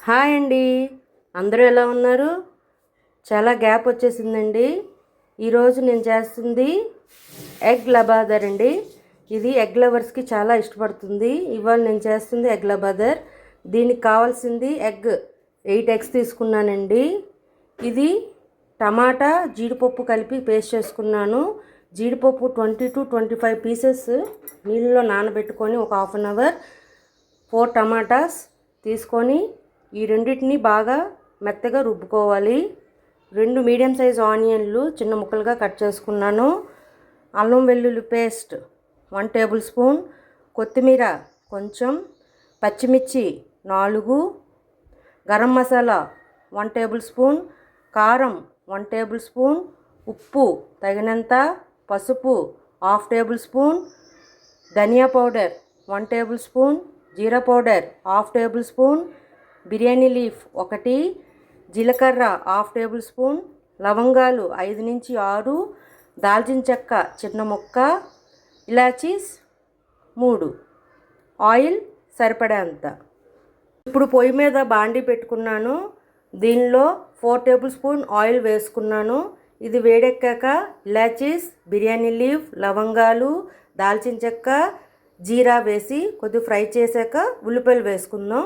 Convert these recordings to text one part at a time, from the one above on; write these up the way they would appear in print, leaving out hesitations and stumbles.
Hi అండి, అందరూ ఎలా ఉన్నారు? చాలా గ్యాప్ వచ్చేసిందండి. ఈరోజు నేను చేస్తుంది ఎగ్ లబాదర్ అండి. ఇది ఎగ్ లవర్స్కి చాలా ఇష్టపడుతుంది. ఇవాళ నేను చేస్తుంది ఎగ్ లబాదర్. దీనికి కావాల్సింది 8 ఎగ్స్ తీసుకున్నానండి. ఇది టమాటా జీడిపప్పు కలిపి పేస్ట్ చేసుకున్నాను. జీడిపప్పు 20 to 25 పీసెస్ నీళ్ళలో నానబెట్టుకొని ఒక హాఫ్ అన్ అవర్. 4 టమాటాస్ తీసుకొని ఈ రెండింటిని బాగా మెత్తగా రుబ్బుకోవాలి. 2 మీడియం సైజ్ ఆనియన్లు చిన్న ముక్కలుగా కట్ చేసుకున్నాను. అల్లం వెల్లుల్లి పేస్ట్ 1 టేబుల్ స్పూన్, కొత్తిమీర కొంచెం, పచ్చిమిర్చి 4, గరం మసాలా 1 టేబుల్ స్పూన్, కారం 1 టేబుల్ స్పూన్, ఉప్పు తగినంత, పసుపు 1/2 టేబుల్ స్పూన్, ధనియా పౌడర్ 1 టేబుల్ స్పూన్, జీరా powder 1/2 tablespoon, biryani leaf 1, జీలకర్ర 1/2 టేబుల్ స్పూన్, లవంగాలు 5 నుంచి 6, దాల్చిన చెక్క చిన్న ముక్క, ఇలాచీస్ 3, ఆయిల్ సరిపడేంత. ఇప్పుడు పొయ్యి మీద బాండీ పెట్టుకున్నాను. దీనిలో 4 టేబుల్ స్పూన్ ఆయిల్ వేసుకున్నాను. ఇది వేడెక్కాక ఇలాచీస్, బిర్యానీ లీఫ్, లవంగాలు, దాల్చిన చెక్క, జీరా వేసి కొద్దిగా ఫ్రై చేశాక ఉల్లిపాయలు వేసుకుందాం.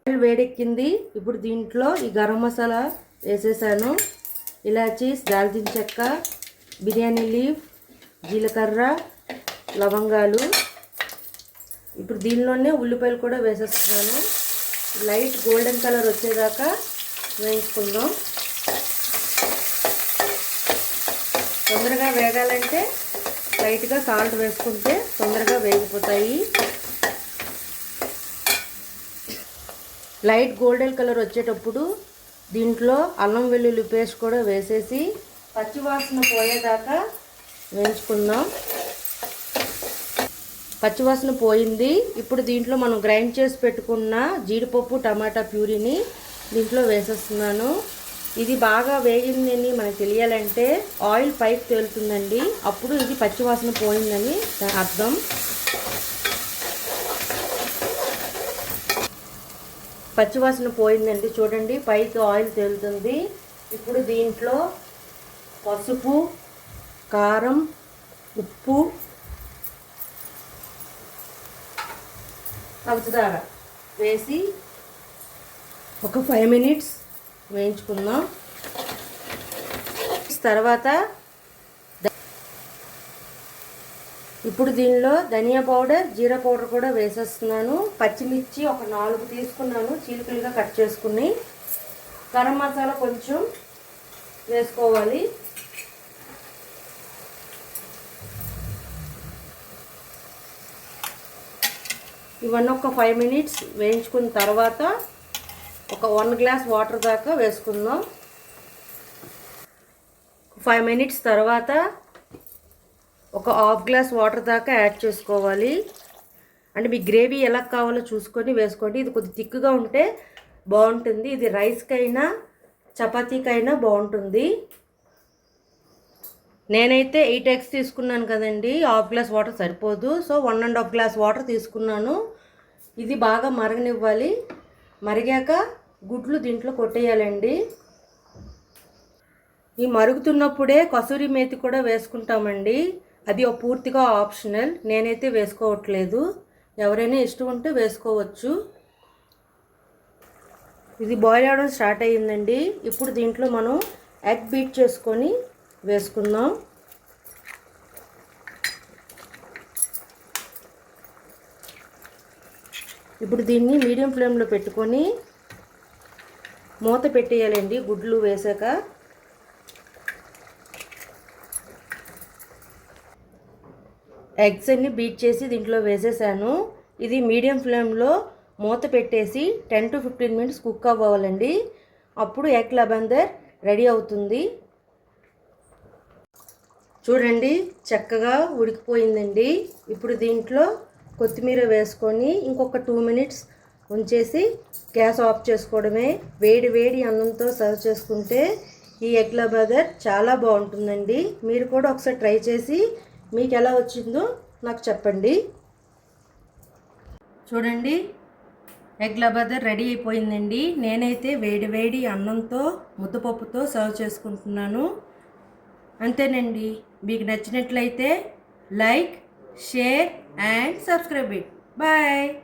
ఆయిల్ వేడెక్కింది. ఇప్పుడు దీంట్లో ఈ గరం మసాలా వేసేసాను. ఇలాచీస్, దాల్చిన చెక్క, బిర్యానీ లీఫ్, జీలకర్ర, లవంగాలు. ఇప్పుడు దీనిలోనే ఉల్లిపాయలు కూడా వేసేస్తున్నాను. లైట్ గోల్డెన్ కలర్ వచ్చేదాకా వేయించుకుందాం. తొందరగా వేగాలంటే లైట్గా సాల్ట్ వేసుకుంటే తొందరగా వేగిపోతాయి. లైట్ గోల్డెన్ కలర్ వచ్చేటప్పుడు దీంట్లో అల్లం వెల్లుల్లి పేస్ట్ కూడా వేసేసి పచ్చివాసన పోయేదాకా వేయించుకుందాం. పచ్చివాసన పోయింది. ఇప్పుడు దీంట్లో మనం గ్రైండ్ చేసి పెట్టుకున్న జీడిపప్పు టమాటా ప్యూరీని దీంట్లో వేసేస్తున్నాను. ఇది బాగా వేగిందని మనకు తెలియాలంటే ఆయిల్ పైకి తేలుతుందండి. అప్పుడు ఇది పచ్చివాసన పోయిందని అర్థం. పచ్చివాసన పోయిందండి, చూడండి పైకి ఆయిల్ తేలుతుంది. ఇప్పుడు దీంట్లో పసుపు, కారం, ఉప్పు, పంచదార వేసి ఒక 5 మినిట్స్ వేయించుకుందాం. తర్వాత ఇప్పుడు దీనిలో ధనియా పౌడర్, జీరా పౌడర్ కూడా వేసేస్తున్నాను. పచ్చిమిర్చి ఒక 4 తీసుకున్నాను, చీలికలుగా కట్ చేసుకుని. గరం మసాలా కొంచెం వేసుకోవాలి. ఇవన్నీ ఒక 5 మినిట్స్ వేయించుకున్న తర్వాత ఒక 1 గ్లాస్ వాటర్ దాకా వేసుకుందాం. 5 మినిట్స్ తర్వాత ఒక హాఫ్ గ్లాస్ వాటర్ దాకా యాడ్ చేసుకోవాలి. అంటే మీ గ్రేవీ ఎలా కావాలో చూసుకొని వేసుకోండి. ఇది కొద్దిగా థిక్గా ఉంటే బాగుంటుంది. ఇది రైస్కైనా చపాతీకైనా బాగుంటుంది. నేనైతే 8 ఎగ్స్ తీసుకున్నాను కదండి, హాఫ్ గ్లాస్ వాటర్ సరిపోదు. సో 1.5 గ్లాస్ వాటర్ తీసుకున్నాను. ఇది బాగా మరగనివ్వాలి. మరిగాక గుడ్లు దీంట్లో కొట్టేయాలండి. ఈ మరుగుతున్నప్పుడే కసూరి మేతి కూడా వేసుకుంటామండి. అది పూర్తిగా ఆప్షనల్, నేనైతే వేసుకోవట్లేదు. ఎవరైనా ఇష్టం ఉంటే వేసుకోవచ్చు. ఇది బాయిల్ అవడం స్టార్ట్ అయ్యిందండి. ఇప్పుడు దీంట్లో మనం ఎగ్ బీట్ చేసుకొని వేసుకుందాం. ఇప్పుడు దీన్ని మీడియం ఫ్లేమ్లో పెట్టుకొని మూత పెట్టేయాలండి గుడ్లు వేసాక. ఎగ్స్ అన్ని బీట్ చేసి దీంట్లో వేసేసాను. ఇది మీడియం ఫ్లేమ్లో మూత పెట్టేసి 10 to 15 మినిట్స్ కుక్ అవ్వాలండి. అప్పుడు ఎగ్ లబాదర్ రెడీ అవుతుంది. చూడండి చక్కగా ఉడికిపోయిందండి. ఇప్పుడు దీంట్లో కొత్తిమీర వేసుకొని ఇంకొక 2 మినిట్స్ ఉంచేసి గ్యాస్ ఆఫ్ చేసుకోవడమే. వేడి వేడి అన్నంతో సర్వ్ చేసుకుంటే ఈ ఎగ్ లబాదర్ చాలా బాగుంటుందండి. మీరు కూడా ఒకసారి ట్రై చేసి మీకు ఎలా వచ్చిందో నాకు చెప్పండి. చూడండి ఎగ్ లబాదర్ రెడీ అయిపోయిందండి. నేనైతే వేడి వేడి అన్నంతో ముద్దపప్పుతో సర్వ్ చేసుకుంటున్నాను. అంతేనండి. మీకు నచ్చినట్లయితే like, share and subscribe it. Bye.